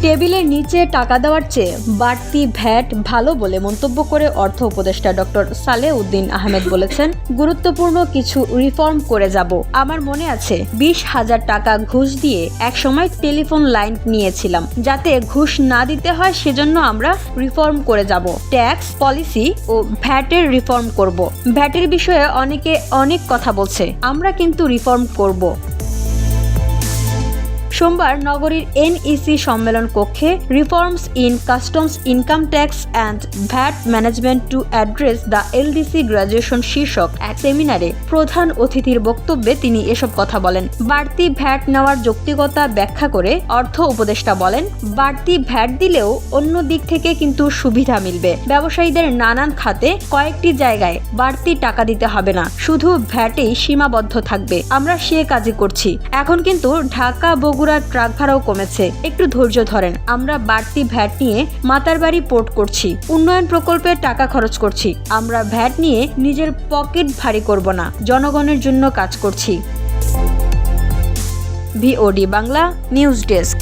টেবিলের নিচে টাকা দেওয়ার চেয়ে বাড়তি ভ্যাট ভালো বলে মন্তব্য করে অর্থ উপদেষ্টা ডক্টর সালেউদ্দিন আহমেদ বলেছেন, গুরুত্বপূর্ণ কিছু রিফর্ম করে যাব। আমার মনে আছে 20,000 টাকা ঘুষ দিয়ে একসময় টেলিফোন লাইন নিয়েছিলাম, যাতে ঘুষ না দিতে হয় সেজন্য আমরা রিফর্ম করে যাব। ট্যাক্স পলিসি ও ভ্যাটের রিফর্ম করব। ভ্যাটের বিষয়ে অনেকে অনেক কথা বলছে, আমরা কিন্তু রিফর্ম করব। সোমবার নগরীর এনইসি সম্মেলন কক্ষে reforms in customs income tax and VAT management to address the LDC graduation শীর্ষক এক সেমিনারে প্রধান অতিথির বক্তব্যে তিনি এসব কথা বলেন। বাড়তি ভ্যাট নেওয়ার যৌক্তিকতা ব্যাখ্যা করে অর্থ উপদেষ্টা বলেন, বাড়তি ভ্যাট দিলেও অন্য দিক থেকে কিন্তু সুবিধা মিলবে। ব্যবসায়ীদের নানান খাতে কয়েকটি জায়গায় বাড়তি টাকা দিতে হবে না, শুধু ভ্যাটেই সীমাবদ্ধ থাকবে। আমরা সে কাজই করছি। এখন কিন্তু ঢাকা বগুড়া ট্রাক ভাড়াও কমেছে, একটু ধৈর্য ধরেন। আমরা বাড়তি ভ্যাট নিয়ে মাতারবাড়ি পোর্ট করছি, উন্নয়ন প্রকল্পে টাকা খরচ করছি। আমরা ভ্যাট নিয়ে নিজের পকেট ভারী করব না, জনগণের জন্য কাজ করছি। VOD Bangla news desk.